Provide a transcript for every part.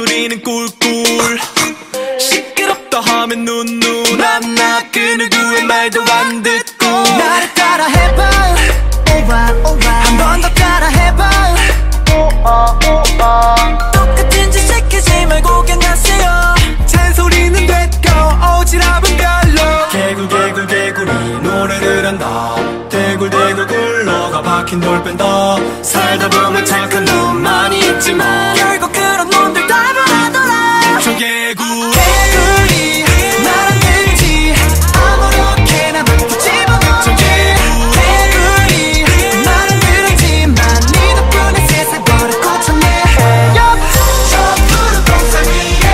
잔소리는 꿀꿀 시끄럽다 하면 눈눈 안나 그 누구의 말도 안 듣고 나를 따라 해봐 한 번 더 따라 해봐 똑같은 짓 시키지 말고 그냥 하세요 잔소리는 됐고 오지랖은 별로 개굴개굴개굴이 노래를 한다 대굴대굴 굴러가 박힌 돌 뺀다 살다 보면 착한 놈만이 있지만 결국 그런 놈들 다 변하더라 청개구리 말안 듣지 아무렇게나 막 집어넣어 청개구리 말안 들었지만 네 덕분에 세상 버릇 고쳤네 저 푸른 동산 위에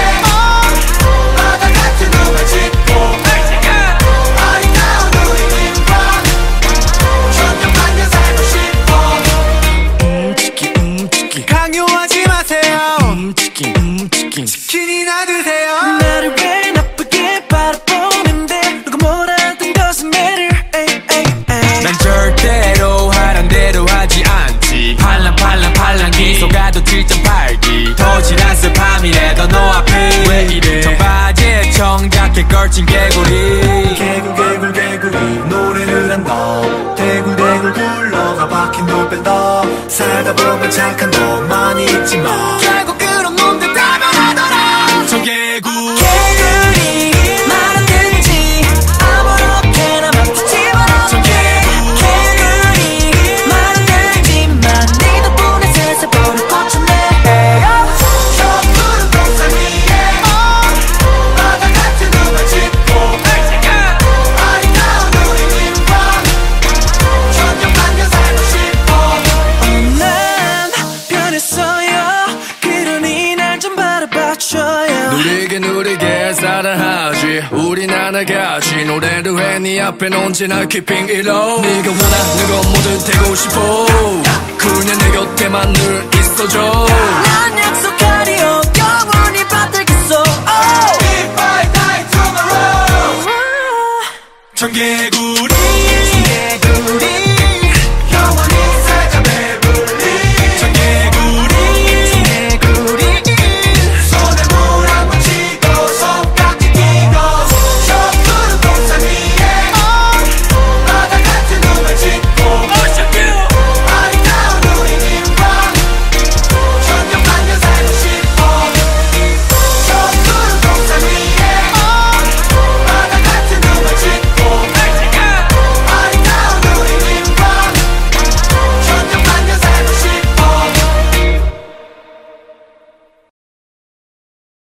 바다 같은 놈을 짓고 아리따운 우리 인간 천년만년 살고 싶어 강요하지 마세요 치킨이나 드세요 나를 왜 나쁘게 바라보는데 누가 뭐라든 doesn't matter 난 절대로 하란 대로 하지 않지 팔랑기 속아도 7.8기 도시락스 밤이래도 너 앞에 왜 이래 청바지에 청자켓 걸친 개구리 개굴개굴개구리 노래를 한다 대굴대굴 굴러가 박힌 돌 뺀다 살다 보면 착한 놈만이 있지만 결국 그런 놈들 다 변하더라 청개구리 개구리 말안 듣지 아무렇게나 막 집어넣어 개구리 말안 들지만 네 덕분에 세상 버릇 고쳤네 저 푸른 동산 위에 바다 같은 놈을 짓고 아리따운 우리 인간 천년만년 살고 싶어 난 변했어요 그러니 날 좀 바라봐줘요 누리게 사랑하지 우린 하나같이 노래를 해 네 앞엔 언제나 keeping it low 네가 원하는 건 뭐든 되고 싶어 그냥 내 곁에만 늘 있어줘 난 약속하리요 영원히 받들겠어 If I die tomorrow 청개구리